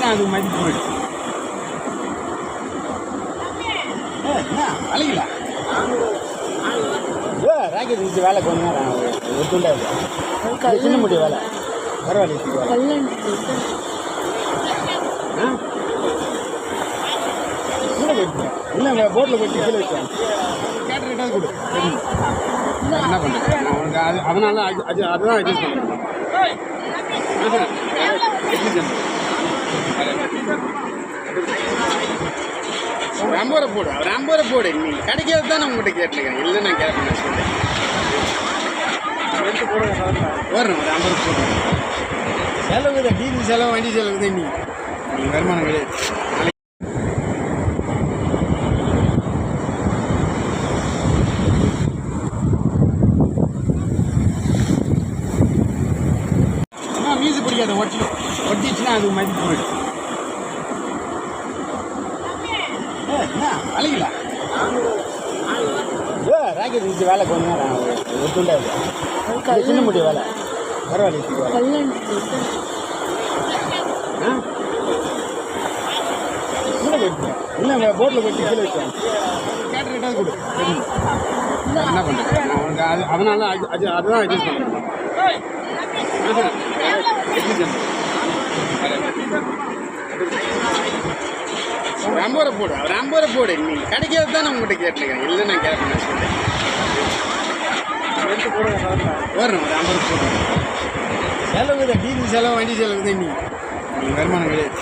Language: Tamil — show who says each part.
Speaker 1: வட்டிச்சுன்னா அதுக்கு மதிப்பு போயிடும். என்ன அழகில ராக்கெட் வச்சு வேலை கொஞ்ச நேரம் ஒரு துண்டாது சின்ன முடி வேலை பரவாயில்ல. இல்லை போட்டில் போட்டு கீழே வச்சேன் கேட்டு ரேட்டாக கொடு. என்ன பண்ணுறேன் நான் உனக்கு அதனால அதுதான் அட்ஜஸ்ட் பண்ணுறேன். ஒரு 50 ரூபா போடு, ஒரு 50 ரூபா போடு. நீ கிடைக்கிறது தான் நான் உங்கள்கிட்ட கேட்டுருக்கேன். இல்லை நான் கேட்பேன் சொல்லுவேன் போடுறேன். ஒரு 50 ரூபா போடுறேன். செலவு தான், டீசல் செலவு வண்டி செலவு தான். நீ வருமானம் கிடையாது. மீசு பிடிக்காத ஒட்டிச்சுன்னா அதுக்கு மதிப்பு போயிடும். என்ன அழகில ராக்கெட் வச்சு வேலை கொஞ்ச நேரம் ஒரு துண்டாது சின்ன முடி வேலை பரவாயில்ல. இல்லை போட்டில் போட்டு கீழே வச்சேன் கேட்டு ரேட்டாக கொடு. என்ன பண்ணுறேன் நான் உனக்கு அதனால அதுதான் அட்ஜஸ்ட் பண்ணுறேன். ஒரு 50 ரூபா போடு, ஒரு 50 ரூபா போடு. நீ கிடைக்கிறது தான் நான் உங்கள்கிட்ட கேட்டுருக்கேன். இல்லை நான் கேட்பேன் சொல்லுவேன் போடுறேன். ஒரு 50 ரூபா போடுறேன். செலவு தான், டீசல் செலவு வண்டி செலவு தான். நீ வருமானம் கிடையாது.